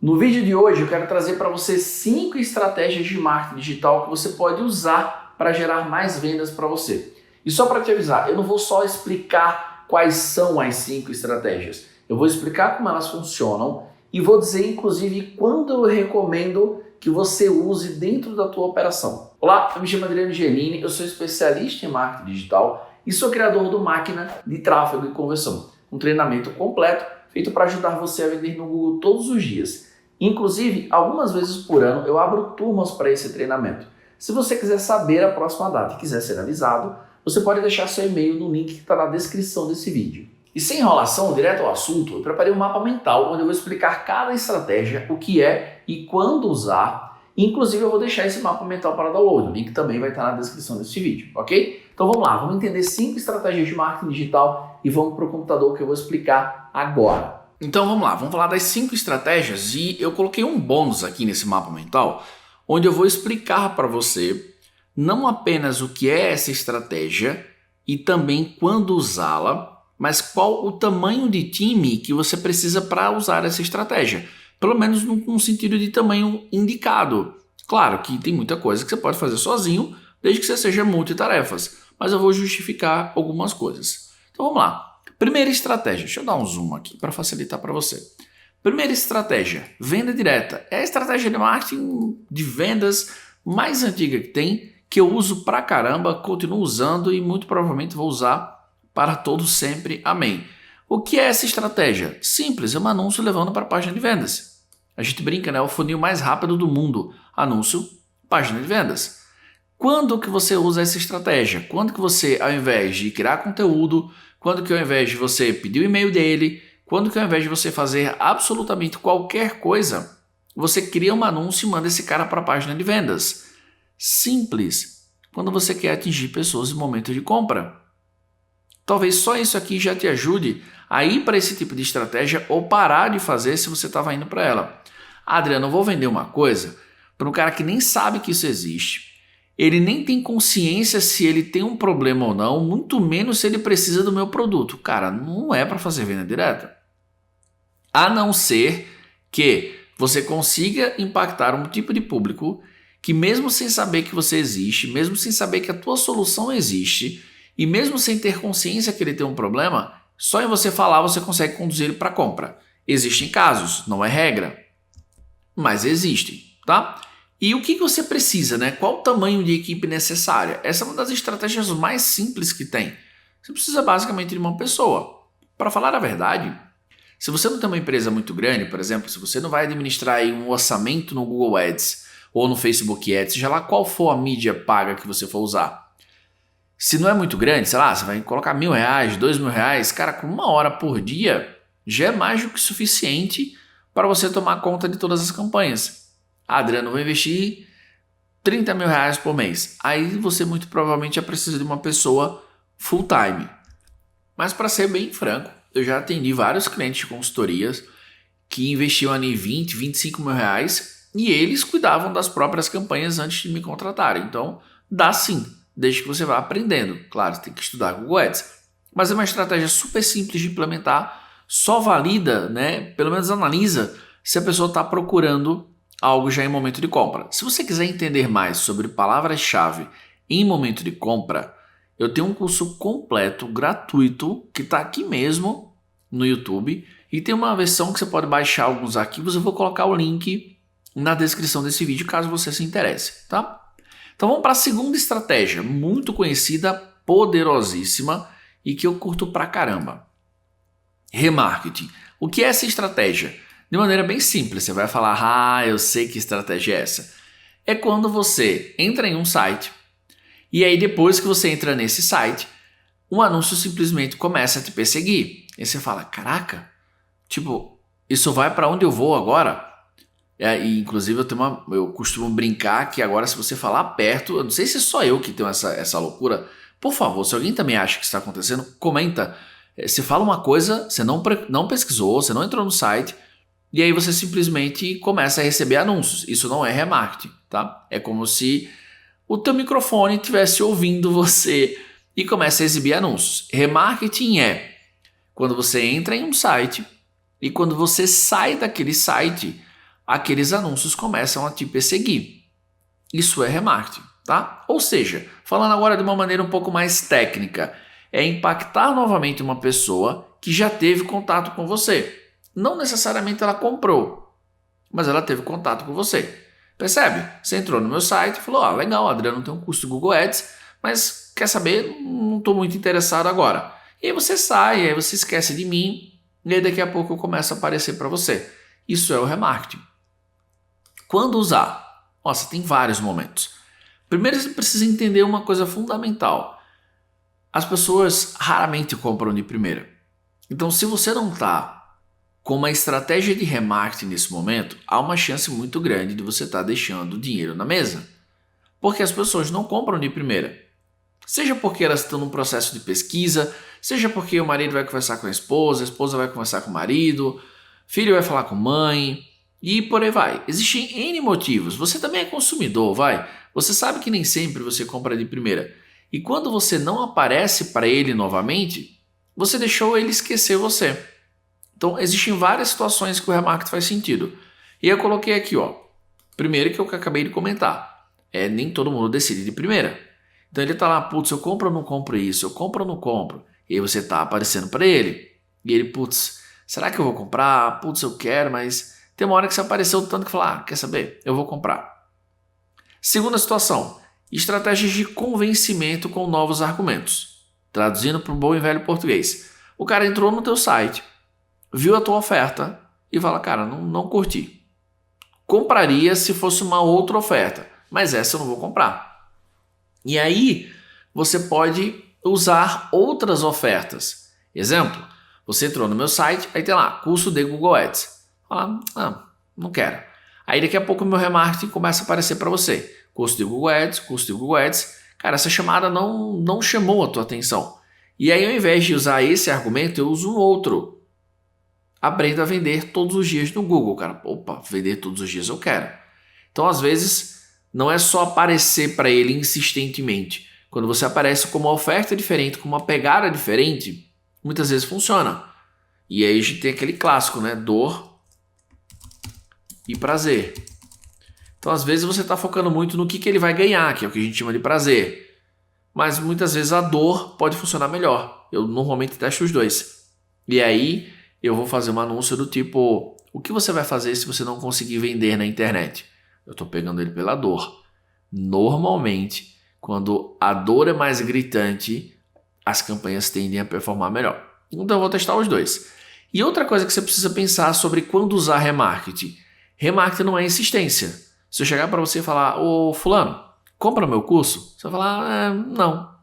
No vídeo de hoje eu quero trazer para você 5 estratégias de marketing digital que você pode usar para gerar mais vendas para você. E só para te avisar, eu não vou só explicar quais são as 5 estratégias. Eu vou explicar como elas funcionam e vou dizer inclusive quando eu recomendo que você use dentro da tua operação. Olá, eu me chamo Adriano Gelini, eu sou especialista em marketing digital e sou criador do Máquina de Tráfego e Conversão, um treinamento completo feito para ajudar você a vender no Google todos os dias. Inclusive, algumas vezes por ano eu abro turmas para esse treinamento. Se você quiser saber a próxima data e quiser ser avisado, você pode deixar seu e-mail no link que está na descrição desse vídeo. E sem enrolação, direto ao assunto, eu preparei um mapa mental onde eu vou explicar cada estratégia, o que é e quando usar. Inclusive eu vou deixar esse mapa mental para download, o link também vai estar na descrição desse vídeo, ok? Então vamos lá, vamos entender 5 estratégias de marketing digital e vamos para o computador que eu vou explicar agora. Então vamos lá, vamos falar das 5 estratégias e eu coloquei um bônus aqui nesse mapa mental, onde eu vou explicar para você não apenas o que é essa estratégia e também quando usá-la, mas qual o tamanho de time que você precisa para usar essa estratégia. Pelo menos num sentido de tamanho indicado. Claro que tem muita coisa que você pode fazer sozinho, desde que você seja multitarefas. Mas eu vou justificar algumas coisas. Então vamos lá. Primeira estratégia. Deixa eu dar um zoom aqui para facilitar para você. Primeira estratégia. Venda direta. É a estratégia de marketing de vendas mais antiga que tem, que eu uso pra caramba, continuo usando e muito provavelmente vou usar para todos sempre. Amém. O que é essa estratégia? Simples, é um anúncio levando para a página de vendas. A gente brinca, né? É o funil mais rápido do mundo. Anúncio, página de vendas. Quando que você usa essa estratégia? Quando que você, ao invés de criar conteúdo, quando que ao invés de você pedir o e-mail dele, quando que ao invés de você fazer absolutamente qualquer coisa, você cria um anúncio e manda esse cara para a página de vendas. Simples. Quando você quer atingir pessoas em momento de compra. Talvez só isso aqui já te ajude a ir para esse tipo de estratégia ou parar de fazer se você estava indo para ela. Adriano, eu vou vender uma coisa para um cara que nem sabe que isso existe. Ele nem tem consciência se ele tem um problema ou não, muito menos se ele precisa do meu produto. Cara, não é para fazer venda direta. A não ser que você consiga impactar um tipo de público que mesmo sem saber que você existe, mesmo sem saber que a tua solução existe, e mesmo sem ter consciência que ele tem um problema, só em você falar você consegue conduzir ele para compra. Existem casos, não é regra, mas existem, tá? E o que você precisa, né? Qual o tamanho de equipe necessária? Essa é uma das estratégias mais simples que tem. Você precisa basicamente de uma pessoa. Para falar a verdade, se você não tem uma empresa muito grande, por exemplo, se você não vai administrar aí um orçamento no Google Ads ou no Facebook Ads, seja lá qual for a mídia paga que você for usar, se não é muito grande, sei lá, você vai colocar R$1.000, R$2.000, cara, com 1 hora por dia já é mais do que suficiente para você tomar conta de todas as campanhas. Adriano, vou investir R$30.000 por mês. Aí você muito provavelmente já precisa de uma pessoa full time. Mas para ser bem franco, eu já atendi vários clientes de consultorias que investiam ali R$20, R$25.000 e eles cuidavam das próprias campanhas antes de me contratarem. Então, dá sim. Desde que você vá aprendendo. Claro, você tem que estudar Google Ads. Mas é uma estratégia super simples de implementar. Só valida, né? Pelo menos analisa se a pessoa está procurando algo já em momento de compra. Se você quiser entender mais sobre palavras-chave em momento de compra, eu tenho um curso completo, gratuito, que está aqui mesmo no YouTube. E tem uma versão que você pode baixar alguns arquivos. Eu vou colocar o link na descrição desse vídeo, caso você se interesse, tá? Então vamos para a segunda estratégia, muito conhecida, poderosíssima e que eu curto pra caramba. Remarketing. O que é essa estratégia? De maneira bem simples, você vai falar, eu sei que estratégia é essa. É quando você entra em um site e aí depois que você entra nesse site, um anúncio simplesmente começa a te perseguir. E você fala, caraca, tipo, isso vai para onde eu vou agora? E inclusive eu costumo brincar que agora se você falar perto, eu não sei se é só eu que tenho essa loucura, por favor, se alguém também acha que isso está acontecendo, comenta. Você fala uma coisa, você não pesquisou, você não entrou no site, e aí você simplesmente começa a receber anúncios. Isso não é remarketing, tá? É como se o teu microfone estivesse ouvindo você e começa a exibir anúncios. Remarketing é quando você entra em um site e quando você sai daquele site, aqueles anúncios começam a te perseguir. Isso é remarketing, tá? Ou seja, falando agora de uma maneira um pouco mais técnica, é impactar novamente uma pessoa que já teve contato com você. Não necessariamente ela comprou, mas ela teve contato com você. Percebe? Você entrou no meu site e falou, legal, Adriano, tem um curso de Google Ads, mas quer saber? Não estou muito interessado agora. E aí você sai, aí você esquece de mim, e aí daqui a pouco eu começo a aparecer para você. Isso é o remarketing. Quando usar? Nossa, tem vários momentos. Primeiro você precisa entender uma coisa fundamental. As pessoas raramente compram de primeira. Então se você não está com uma estratégia de remarketing nesse momento, há uma chance muito grande de você estar deixando dinheiro na mesa. Porque as pessoas não compram de primeira. Seja porque elas estão num processo de pesquisa, seja porque o marido vai conversar com a esposa vai conversar com o marido, filho vai falar com mãe e por aí vai. Existem N motivos. Você também é consumidor, vai. Você sabe que nem sempre você compra de primeira. E quando você não aparece para ele novamente, você deixou ele esquecer você. Então, existem várias situações que o remarketing faz sentido. E eu coloquei aqui, primeiro que eu acabei de comentar. Nem todo mundo decide de primeira. Então ele tá lá, putz, eu compro ou não compro isso? Eu compro ou não compro? E aí você tá aparecendo para ele. E ele, putz, será que eu vou comprar? Putz, eu quero, mas tem uma hora que você apareceu tanto que fala, quer saber? Eu vou comprar. Segunda situação, estratégias de convencimento com novos argumentos. Traduzindo para o bom e velho português. O cara entrou no teu site, viu a tua oferta e fala, cara, não curti. Compraria se fosse uma outra oferta, mas essa eu não vou comprar. E aí você pode usar outras ofertas. Exemplo, você entrou no meu site, aí tem lá, curso de Google Ads. Fala, não quero. Aí daqui a pouco o meu remarketing começa a aparecer para você. Curso de Google Ads, curso de Google Ads. Cara, essa chamada não chamou a tua atenção. E aí ao invés de usar esse argumento, eu uso um outro. Aprenda a vender todos os dias no Google, cara. Opa, vender todos os dias eu quero. Então às vezes não é só aparecer para ele insistentemente. Quando você aparece com uma oferta diferente, com uma pegada diferente, muitas vezes funciona. E aí a gente tem aquele clássico, né? Dor e prazer. Então às vezes você está focando muito no que ele vai ganhar, que é o que a gente chama de prazer. Mas muitas vezes a dor pode funcionar melhor. Eu normalmente testo os dois. E aí eu vou fazer um anúncio do tipo, o que você vai fazer se você não conseguir vender na internet? Eu estou pegando ele pela dor. Normalmente, quando a dor é mais gritante, as campanhas tendem a performar melhor. Então eu vou testar os dois. E outra coisa que você precisa pensar sobre quando usar remarketing. Remarketing não é insistência. Se eu chegar para você e falar, ô fulano, compra meu curso? Você vai falar, não.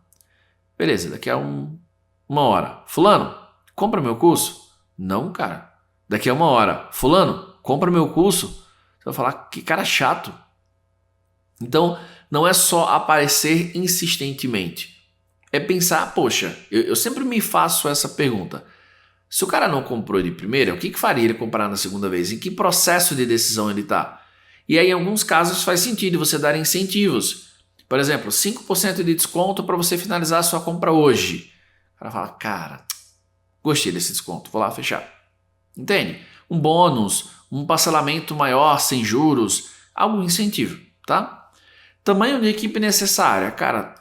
Beleza, daqui a uma hora. Fulano, compra meu curso? Não, cara. Daqui a uma hora. Fulano, compra meu curso? Você vai falar, que cara chato. Então, não é só aparecer insistentemente. É pensar, poxa, eu sempre me faço essa pergunta. Se o cara não comprou de primeira, o que faria ele comprar na segunda vez? Em que processo de decisão ele está? E aí, em alguns casos, faz sentido você dar incentivos. Por exemplo, 5% de desconto para você finalizar a sua compra hoje. O cara fala, cara, gostei desse desconto, vou lá fechar. Entende? Um bônus, um parcelamento maior, sem juros, algum incentivo, tá? Tamanho de equipe necessária, cara,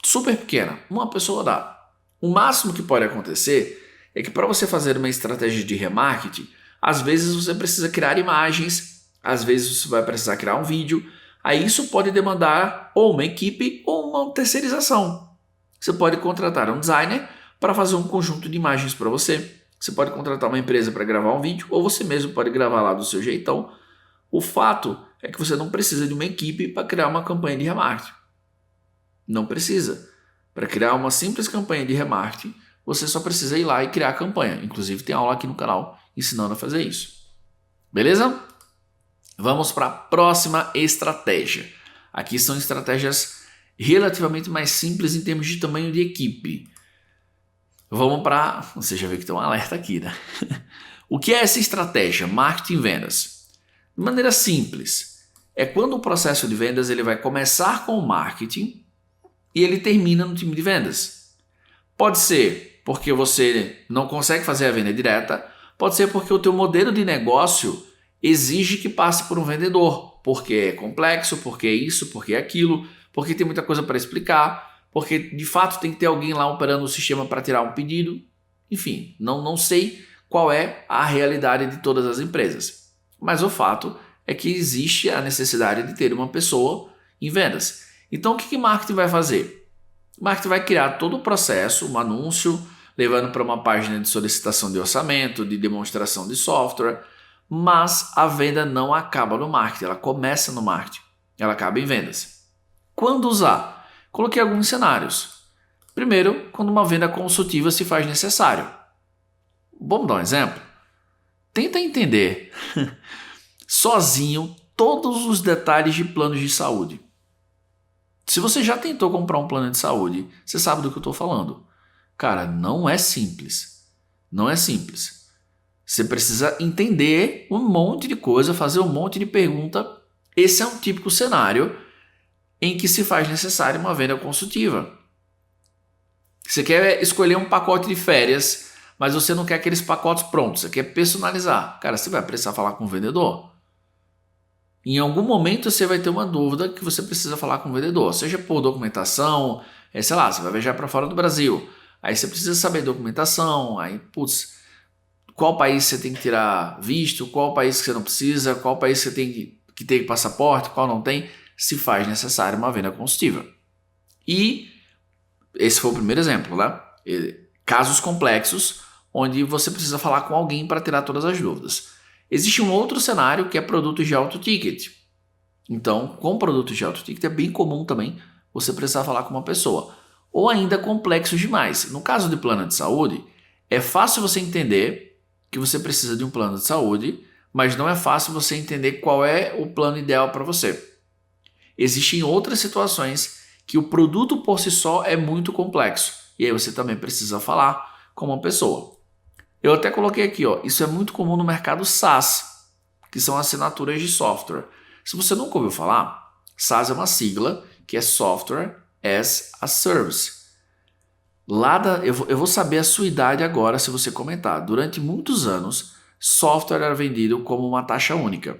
super pequena, uma pessoa dá. O máximo que pode acontecer é que para você fazer uma estratégia de remarketing, às vezes você precisa criar imagens, às vezes você vai precisar criar um vídeo, aí isso pode demandar ou uma equipe ou uma terceirização. Você pode contratar um designer para fazer um conjunto de imagens para você. Você pode contratar uma empresa para gravar um vídeo ou você mesmo pode gravar lá do seu jeitão. O fato é que você não precisa de uma equipe para criar uma campanha de remarketing. Não precisa. Para criar uma simples campanha de remarketing, você só precisa ir lá e criar a campanha. Inclusive tem aula aqui no canal ensinando a fazer isso. Beleza? Vamos para a próxima estratégia. Aqui são estratégias relativamente mais simples em termos de tamanho de equipe. Vamos para... Você já viu que tem um alerta aqui, né? O que é essa estratégia? Marketing e vendas. De maneira simples, é quando o processo de vendas ele vai começar com o marketing e ele termina no time de vendas. Pode ser porque você não consegue fazer a venda direta, pode ser porque o teu modelo de negócio exige que passe por um vendedor, porque é complexo, porque é isso, porque é aquilo, porque tem muita coisa para explicar, porque de fato tem que ter alguém lá operando o sistema para tirar um pedido. Enfim, não sei qual é a realidade de todas as empresas, mas o fato é que existe a necessidade de ter uma pessoa em vendas. Então o que marketing vai fazer? O marketing vai criar todo o processo, um anúncio, levando para uma página de solicitação de orçamento, de demonstração de software, mas a venda não acaba no marketing, ela começa no marketing, ela acaba em vendas. Quando usar? Coloquei alguns cenários. Primeiro, quando uma venda consultiva se faz necessário. Vamos dar um exemplo? Tenta entender sozinho todos os detalhes de planos de saúde. Se você já tentou comprar um plano de saúde, você sabe do que eu estou falando. Cara, não é simples. Não é simples. Você precisa entender um monte de coisa, fazer um monte de pergunta. Esse é um típico cenário em que se faz necessária uma venda consultiva. Você quer escolher um pacote de férias, mas você não quer aqueles pacotes prontos, você quer personalizar. Cara, você vai precisar falar com o vendedor. Em algum momento você vai ter uma dúvida que você precisa falar com o vendedor, seja por documentação, sei lá, você vai viajar para fora do Brasil, aí você precisa saber documentação, aí, putz, qual país você tem que tirar visto, qual país que você não precisa, qual país você tem que ter passaporte, qual não tem, se faz necessário uma venda consultiva. E esse foi o primeiro exemplo, né? Casos complexos, onde você precisa falar com alguém para tirar todas as dúvidas. Existe um outro cenário que é produtos de alto ticket. Então, com produtos de alto ticket é bem comum também você precisar falar com uma pessoa. Ou ainda complexos demais. No caso de plano de saúde, é fácil você entender que você precisa de um plano de saúde, mas não é fácil você entender qual é o plano ideal para você. Existem outras situações que o produto por si só é muito complexo. E aí você também precisa falar com uma pessoa. Eu até coloquei aqui, isso é muito comum no mercado SaaS, que são assinaturas de software. Se você nunca ouviu falar, SaaS é uma sigla que é Software as a Service. Eu vou saber a sua idade agora se você comentar. Durante muitos anos, software era vendido como uma taxa única.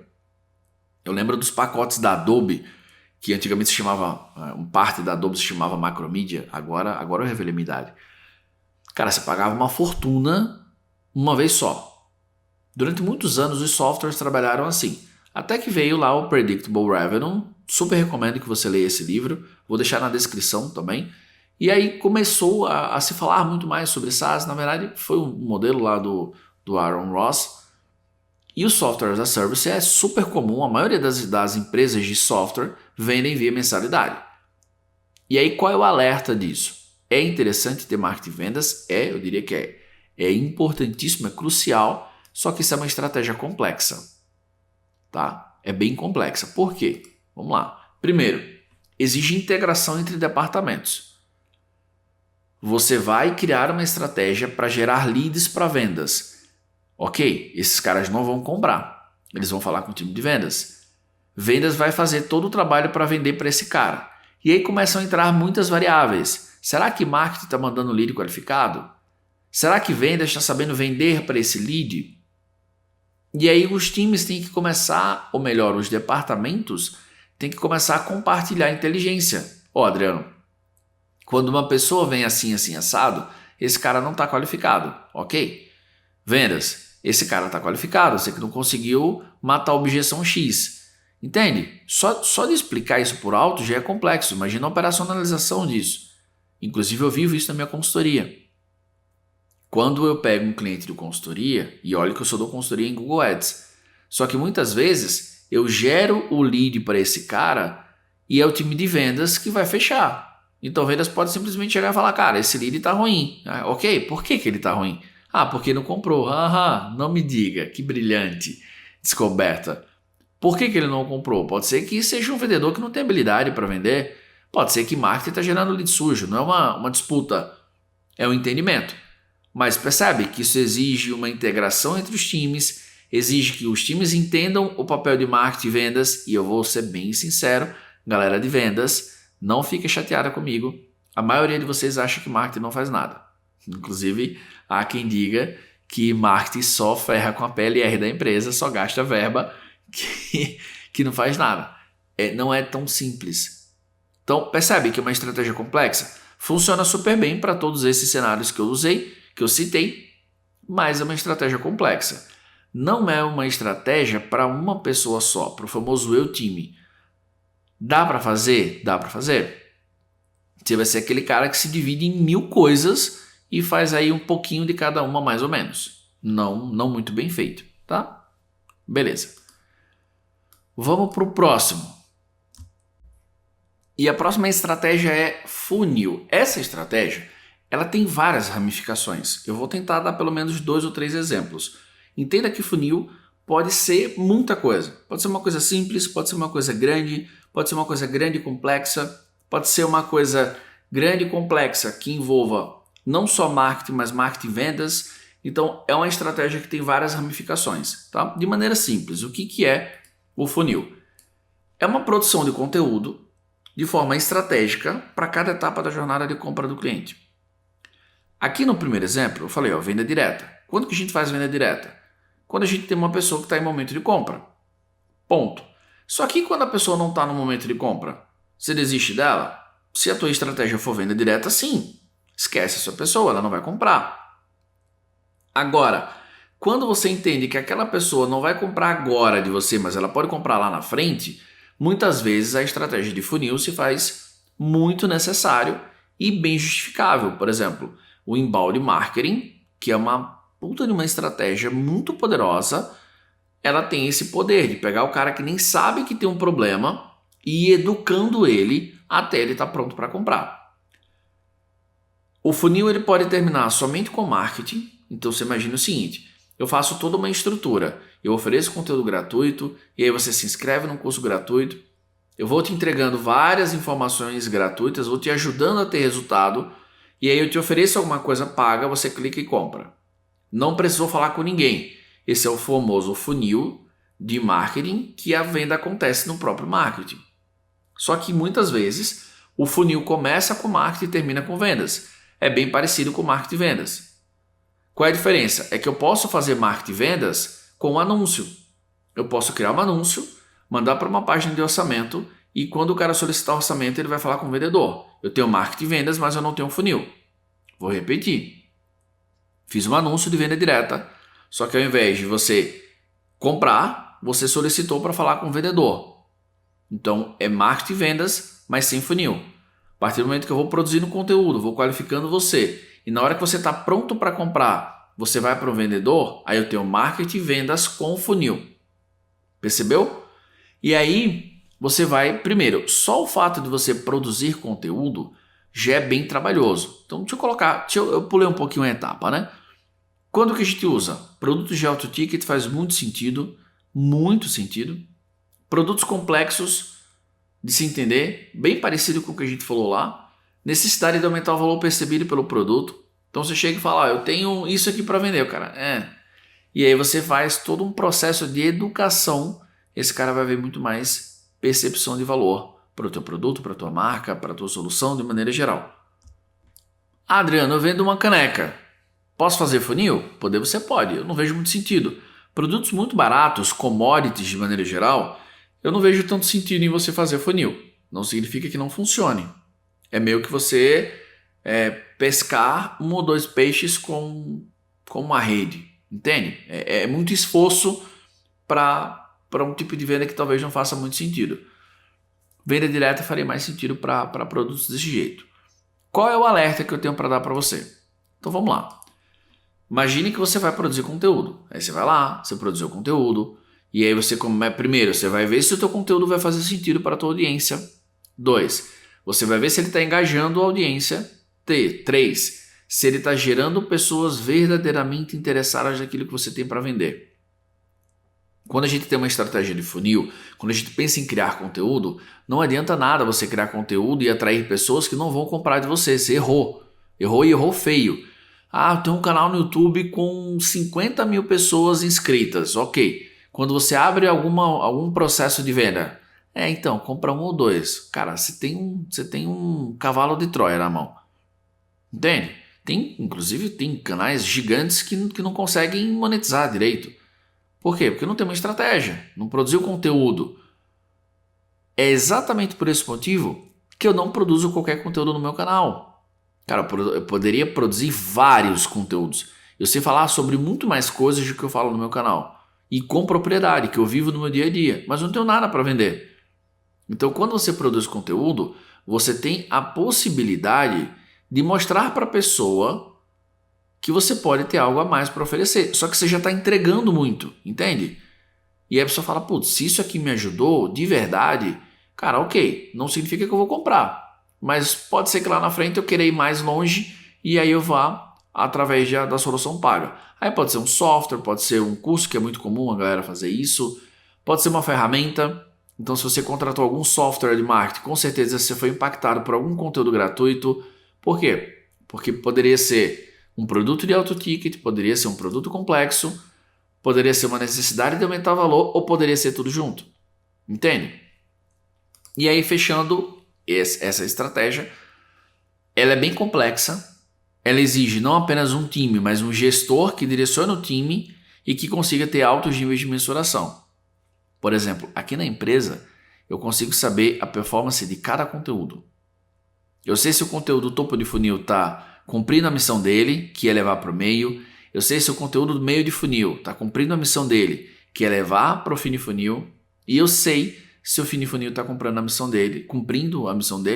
Eu lembro dos pacotes da Adobe, que antigamente se chamava, parte da Adobe se chamava Macromedia, agora eu revelei minha idade. Cara, você pagava uma fortuna uma vez só. Durante muitos anos os softwares trabalharam assim. Até que veio lá o Predictable Revenue. Super recomendo que você leia esse livro. Vou deixar na descrição também. E aí começou a se falar muito mais sobre SaaS. Na verdade foi um modelo lá do Aaron Ross. E o Software as a Service é super comum. A maioria das empresas de software vendem via mensalidade. E aí qual é o alerta disso? É interessante ter marketing e vendas? Eu diria que é. É importantíssimo, é crucial, só que isso é uma estratégia complexa, tá? É bem complexa. Por quê? Vamos lá. Primeiro, exige integração entre departamentos. Você vai criar uma estratégia para gerar leads para vendas. Ok, esses caras não vão comprar, eles vão falar com o time de vendas. Vendas vai fazer todo o trabalho para vender para esse cara. E aí começam a entrar muitas variáveis. Será que marketing está mandando lead qualificado? Será que vendas está sabendo vender para esse lead? E aí os times têm que começar, ou melhor, os departamentos têm que começar a compartilhar inteligência. Adriano, quando uma pessoa vem assim, assado, esse cara não está qualificado, ok? Vendas, esse cara está qualificado, você que não conseguiu matar a objeção X. Entende? Só de explicar isso por alto já é complexo, imagina a operacionalização disso. Inclusive eu vivo isso na minha consultoria. Quando eu pego um cliente de consultoria, e olha que eu só dou consultoria em Google Ads, só que muitas vezes eu gero o lead para esse cara e é o time de vendas que vai fechar. Então vendas pode simplesmente chegar e falar, cara, esse lead está ruim. Ok, por que ele está ruim? Porque não comprou. Não me diga, que brilhante descoberta. Por que ele não comprou? Pode ser que seja um vendedor que não tem habilidade para vender. Pode ser que marketing está gerando lead sujo. Não é uma disputa, é um entendimento. Mas percebe que isso exige uma integração entre os times, exige que os times entendam o papel de marketing e vendas, e eu vou ser bem sincero, galera de vendas, não fique chateada comigo, a maioria de vocês acha que marketing não faz nada. Inclusive, há quem diga que marketing só ferra com a PLR da empresa, só gasta verba que não faz nada. Não é tão simples. Então, percebe que é uma estratégia complexa? Funciona super bem para todos esses cenários que eu usei, que eu citei, mas é uma estratégia complexa. Não é uma estratégia para uma pessoa só, para o famoso eu time. Dá para fazer? Dá para fazer. Você vai ser aquele cara que se divide em 1000 coisas e faz aí um pouquinho de cada uma mais ou menos. Não muito bem feito, tá? Beleza. Vamos para o próximo. E a próxima estratégia é funil. Essa estratégia, ela tem várias ramificações. Eu vou tentar dar pelo menos 2 ou 3 exemplos. Entenda que funil pode ser muita coisa. Pode ser uma coisa simples, pode ser uma coisa grande, pode ser uma coisa grande e complexa, pode ser uma coisa grande e complexa que envolva não só marketing, mas marketing e vendas. Então, é uma estratégia que tem várias ramificações. Tá? De maneira simples, o que é o funil? É uma produção de conteúdo de forma estratégica para cada etapa da jornada de compra do cliente. Aqui no primeiro exemplo, eu falei, venda direta. Quando que a gente faz venda direta? Quando a gente tem uma pessoa que está em momento de compra. Ponto. Só que quando a pessoa não está no momento de compra, você desiste dela? Se a tua estratégia for venda direta, sim. Esquece essa pessoa, ela não vai comprar. Agora, quando você entende que aquela pessoa não vai comprar agora de você, mas ela pode comprar lá na frente, muitas vezes a estratégia de funil se faz muito necessário e bem justificável. Por exemplo, o inbound marketing, que é uma puta de uma estratégia muito poderosa, ela tem esse poder de pegar o cara que nem sabe que tem um problema e ir educando ele até ele estar pronto para comprar. O funil ele pode terminar somente com marketing. Então você imagina o seguinte, eu faço toda uma estrutura, eu ofereço conteúdo gratuito e aí você se inscreve num curso gratuito, eu vou te entregando várias informações gratuitas, vou te ajudando a ter resultado e aí eu te ofereço alguma coisa paga, você clica e compra. Não precisou falar com ninguém. Esse é o famoso funil de marketing que a venda acontece no próprio marketing. Só que muitas vezes o funil começa com marketing e termina com vendas. É bem parecido com marketing e vendas. Qual é a diferença? É que eu posso fazer marketing e vendas com um anúncio. Eu posso criar um anúncio, mandar para uma página de orçamento e quando o cara solicitar orçamento ele vai falar com o vendedor. Eu tenho marketing e vendas, mas eu não tenho funil. Vou repetir. Fiz um anúncio de venda direta, só que ao invés de você comprar, você solicitou para falar com o vendedor. Então é marketing e vendas, mas sem funil. A partir do momento que eu vou produzindo conteúdo, vou qualificando você, e na hora que você está pronto para comprar, você vai para o vendedor, aí eu tenho marketing e vendas com funil. Percebeu? E aí você vai, primeiro, só o fato de você produzir conteúdo já é bem trabalhoso. Então eu pulei um pouquinho a etapa, né? Quando que a gente usa? Produtos de alto ticket faz muito sentido. Produtos complexos de se entender, bem parecido com o que a gente falou lá. Necessidade de aumentar o valor percebido pelo produto. Então você chega e fala, eu tenho isso aqui para vender, cara. E aí você faz todo um processo de educação. Esse cara vai ver muito mais percepção de valor para o teu produto, para a tua marca, para a tua solução de maneira geral. Adriano, eu vendo uma caneca. Posso fazer funil? Você pode, eu não vejo muito sentido. Produtos muito baratos, commodities de maneira geral, eu não vejo tanto sentido em você fazer funil. Não significa que não funcione. É meio que você pescar 1 ou 2 peixes com uma rede, entende? É muito esforço para um tipo de venda que talvez não faça muito sentido. Venda direta faria mais sentido para produtos desse jeito. Qual é o alerta que eu tenho para dar para você? Então vamos lá. Imagine que você vai produzir conteúdo. Aí você vai lá, você produziu conteúdo. E aí primeiro, você vai ver se o teu conteúdo vai fazer sentido para a tua audiência. 2, você vai ver se ele está engajando a audiência. 3, se ele está gerando pessoas verdadeiramente interessadas naquilo que você tem para vender. Quando a gente tem uma estratégia de funil, quando a gente pensa em criar conteúdo, não adianta nada você criar conteúdo e atrair pessoas que não vão comprar de você. Você errou. Errou e errou feio. Eu tenho um canal no YouTube com 50 mil pessoas inscritas. Ok. Quando você abre algum processo de venda, então, compra 1 ou 2. Cara, você tem um cavalo de Troia na mão. Entende? Inclusive, tem canais gigantes que não conseguem monetizar direito. Por quê? Porque não tem uma estratégia, não produziu conteúdo. É exatamente por esse motivo que eu não produzo qualquer conteúdo no meu canal. Cara, eu poderia produzir vários conteúdos. Eu sei falar sobre muito mais coisas do que eu falo no meu canal. E com propriedade, que eu vivo no meu dia a dia. Mas eu não tenho nada para vender. Então, quando você produz conteúdo, você tem a possibilidade de mostrar para a pessoa que você pode ter algo a mais para oferecer. Só que você já está entregando muito, entende? E aí a pessoa fala, putz, se isso aqui me ajudou de verdade, cara, ok, não significa que eu vou comprar. Mas pode ser que lá na frente eu queira ir mais longe e aí eu vá através da solução paga. Aí pode ser um software, pode ser um curso, que é muito comum a galera fazer isso, pode ser uma ferramenta. Então, se você contratou algum software de marketing, com certeza você foi impactado por algum conteúdo gratuito. Por quê? Porque poderia ser um produto de alto ticket, poderia ser um produto complexo, poderia ser uma necessidade de aumentar o valor ou poderia ser tudo junto. Entende? E aí, fechando essa estratégia, ela é bem complexa. Ela exige não apenas um time, mas um gestor que direcione o time e que consiga ter altos níveis de mensuração. Por exemplo, aqui na empresa, eu consigo saber a performance de cada conteúdo. Eu sei se o conteúdo topo de funil está cumprindo a missão dele, que é levar para o meio. Eu sei se o conteúdo do meio de funil está cumprindo a missão dele, que é levar para o fim de funil. E eu sei se o fim de funil está cumprindo a missão dele,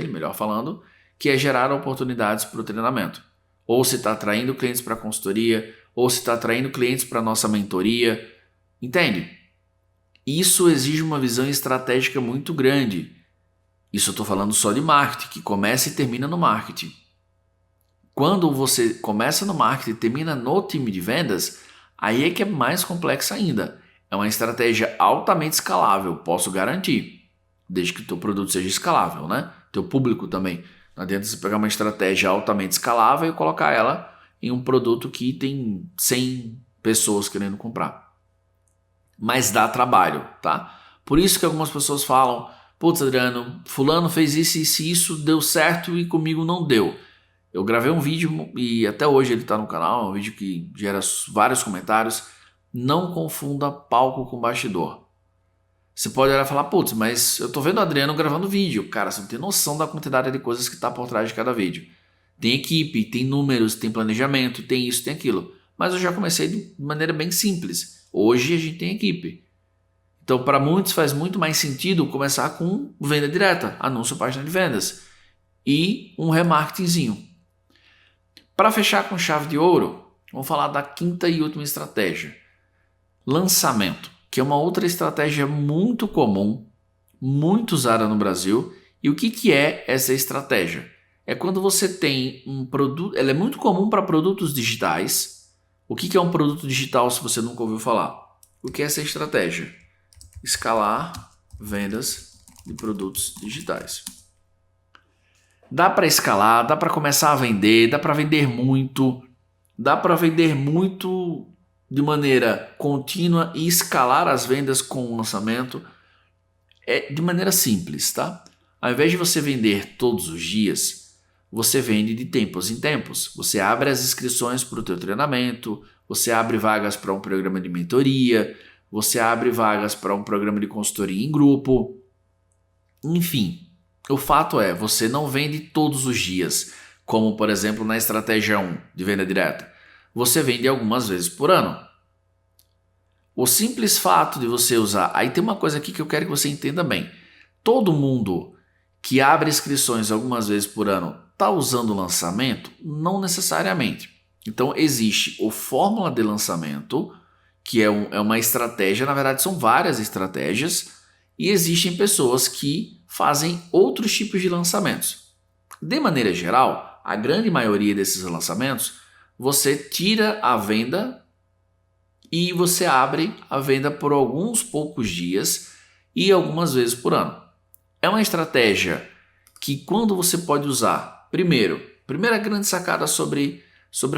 melhor falando, que é gerar oportunidades para o treinamento. Ou se está atraindo clientes para a consultoria, ou se está atraindo clientes para a nossa mentoria. Entende? Isso exige uma visão estratégica muito grande. Isso eu estou falando só de marketing, que começa e termina no marketing. Quando você começa no marketing e termina no time de vendas, aí é que é mais complexo ainda. É uma estratégia altamente escalável, posso garantir. Desde que o teu produto seja escalável, né? Teu público também. Não adianta você pegar uma estratégia altamente escalável e colocar ela em um produto que tem 100 pessoas querendo comprar. Mas dá trabalho, tá? Por isso que algumas pessoas falam, putz, Adriano, fulano fez isso, deu certo e comigo não deu. Eu gravei um vídeo e até hoje ele está no canal, um vídeo que gera vários comentários. Não confunda palco com bastidor. Você pode olhar e falar, putz, mas eu tô vendo o Adriano gravando vídeo. Cara, você não tem noção da quantidade de coisas que está por trás de cada vídeo. Tem equipe, tem números, tem planejamento, tem isso, tem aquilo. Mas eu já comecei de maneira bem simples. Hoje a gente tem equipe. Então, para muitos faz muito mais sentido começar com venda direta, anúncio página de vendas e um remarketingzinho. Para fechar com chave de ouro, vamos falar da quinta e última estratégia. Lançamento, que é uma outra estratégia muito comum, muito usada no Brasil. E o que é essa estratégia? É quando você tem um produto, ela é muito comum para produtos digitais. O que é um produto digital se você nunca ouviu falar? O que é essa estratégia? Escalar vendas de produtos digitais. Dá para escalar, dá para começar a vender, dá para vender muito de maneira contínua e escalar as vendas com o lançamento de maneira simples, tá? Ao invés de você vender todos os dias, você vende de tempos em tempos. Você abre as inscrições para o teu treinamento, você abre vagas para um programa de mentoria, você abre vagas para um programa de consultoria em grupo. Enfim, o fato é, você não vende todos os dias, como por exemplo na estratégia 1 de venda direta. Você vende algumas vezes por ano. O simples fato de você usar... Aí tem uma coisa aqui que eu quero que você entenda bem. Todo mundo que abre inscrições algumas vezes por ano está usando o lançamento? Não necessariamente. Então existe o fórmula de lançamento, que é uma estratégia, na verdade são várias estratégias, e existem pessoas que fazem outros tipos de lançamentos. De maneira geral, a grande maioria desses lançamentos, você tira a venda e você abre a venda por alguns poucos dias e algumas vezes por ano. É uma estratégia que quando você pode usar, primeira grande sacada sobre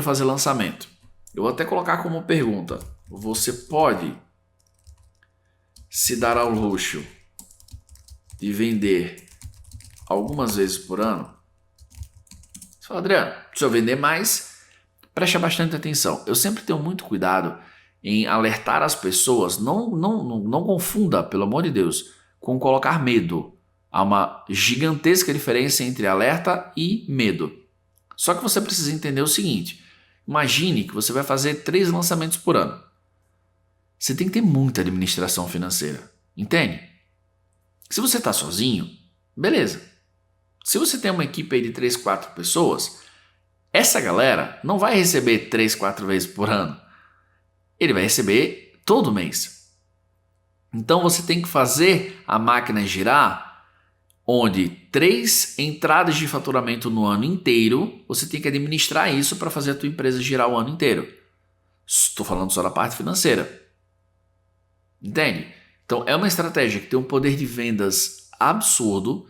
fazer lançamento. Eu vou até colocar como pergunta, você pode se dar ao luxo de vender algumas vezes por ano? Você fala, Adriano, se eu vender mais, Preste bastante atenção. Eu sempre tenho muito cuidado em alertar as pessoas. Não confunda, pelo amor de Deus, com colocar medo. Há uma gigantesca diferença entre alerta e medo. Só que você precisa entender o seguinte. Imagine que você vai fazer 3 lançamentos por ano. Você tem que ter muita administração financeira. Entende? Se você está sozinho, beleza. Se você tem uma equipe aí de 3, 4 pessoas, essa galera não vai receber 3, 4 vezes por ano. Ele vai receber todo mês. Então você tem que fazer a máquina girar, onde 3 entradas de faturamento no ano inteiro, você tem que administrar isso para fazer a tua empresa girar o ano inteiro. Estou falando só da parte financeira. Entende? Então é uma estratégia que tem um poder de vendas absurdo.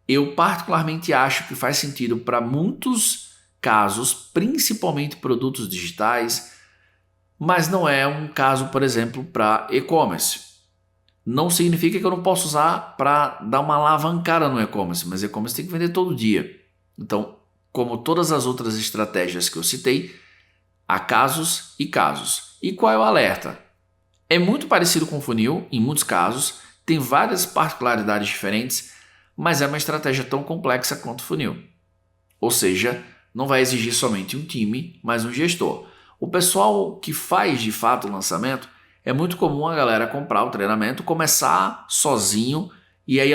Eu particularmente acho que faz sentido para muitos casos, principalmente produtos digitais, mas não é um caso, por exemplo, para e-commerce. Não significa que eu não posso usar para dar uma alavancada no e-commerce, mas e-commerce tem que vender todo dia. Então, como todas as outras estratégias que eu citei, há casos e casos. E qual é o alerta? É muito parecido com o funil, em muitos casos, tem várias particularidades diferentes, mas é uma estratégia tão complexa quanto o funil. Ou seja, não vai exigir somente um time, mas um gestor. O pessoal que faz de fato o lançamento, é muito comum a galera comprar o treinamento, começar sozinho e aí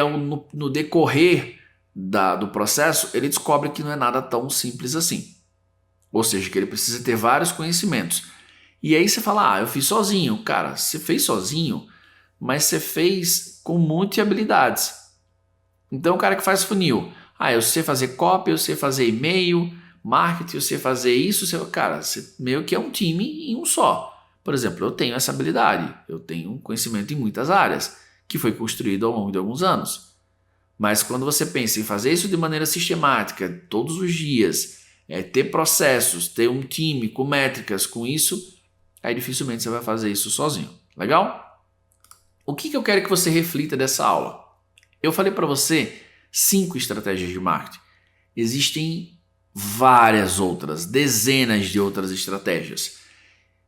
no decorrer do processo ele descobre que não é nada tão simples assim. Ou seja, que ele precisa ter vários conhecimentos. E aí você fala, eu fiz sozinho. Cara, você fez sozinho, mas você fez com muitas habilidades. Então o cara que faz funil, eu sei fazer copy, eu sei fazer e-mail, marketing, eu sei fazer isso. Cara, você meio que é um time em um só. Por exemplo, eu tenho essa habilidade, eu tenho um conhecimento em muitas áreas, que foi construído ao longo de alguns anos. Mas quando você pensa em fazer isso de maneira sistemática, todos os dias, ter processos, ter um time com métricas, com isso, aí dificilmente você vai fazer isso sozinho. Legal? O que eu quero que você reflita dessa aula? Eu falei para você 5 estratégias de marketing. Existem várias outras, dezenas de outras estratégias.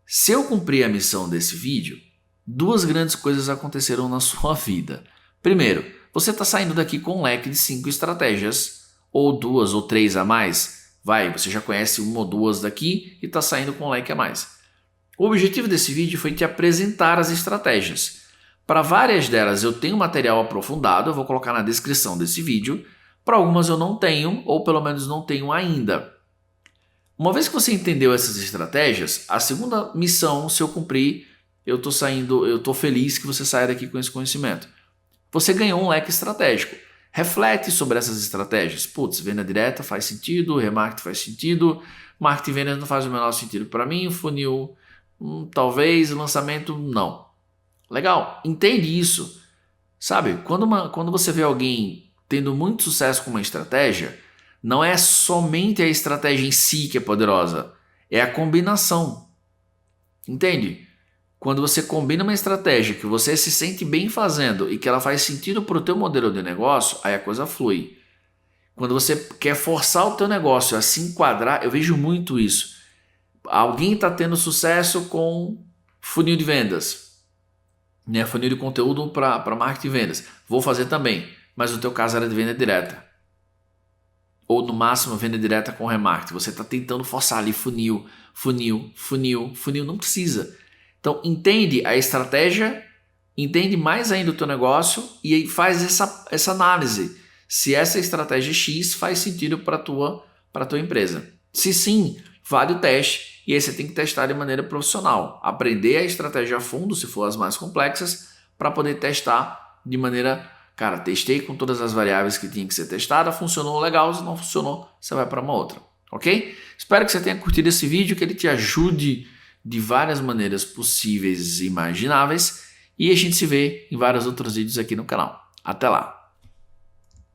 Se eu cumprir a missão desse vídeo, 2 grandes coisas aconteceram na sua vida. Primeiro, você está saindo daqui com um leque de 5 estratégias, ou 2 ou 3 a mais. Você já conhece 1 ou 2 daqui e está saindo com um leque a mais. O objetivo desse vídeo foi te apresentar as estratégias. Para várias delas eu tenho material aprofundado, eu vou colocar na descrição desse vídeo. Para algumas eu não tenho, ou pelo menos não tenho ainda. Uma vez que você entendeu essas estratégias, a segunda missão, se eu cumprir, eu estou feliz que você saia daqui com esse conhecimento. Você ganhou um leque estratégico. Reflete sobre essas estratégias. Venda direta faz sentido, remarketing faz sentido, marketing e vendas não faz o menor sentido para mim, funil talvez, lançamento não. Legal, entende isso. Sabe, quando você vê alguém tendo muito sucesso com uma estratégia, não é somente a estratégia em si que é poderosa, é a combinação. Entende? Quando você combina uma estratégia que você se sente bem fazendo e que ela faz sentido para o teu modelo de negócio, aí a coisa flui. Quando você quer forçar o teu negócio a se enquadrar, eu vejo muito isso. Alguém está tendo sucesso com funil de vendas, funil de conteúdo para marketing e vendas. Vou fazer também, mas o teu caso era de venda direta. Ou no máximo venda direta com remarketing. Você está tentando forçar ali funil, não precisa. Então entende a estratégia, entende mais ainda o teu negócio e aí faz essa análise. Se essa estratégia X faz sentido para a tua empresa. Se sim, vale o teste e aí você tem que testar de maneira profissional. Aprender a estratégia a fundo, se for as mais complexas, para poder testar de maneira... testei com todas as variáveis que tinha que ser testada, funcionou legal, se não funcionou, você vai para uma outra, ok? Espero que você tenha curtido esse vídeo, que ele te ajude de várias maneiras possíveis e imagináveis, e a gente se vê em vários outros vídeos aqui no canal. Até lá!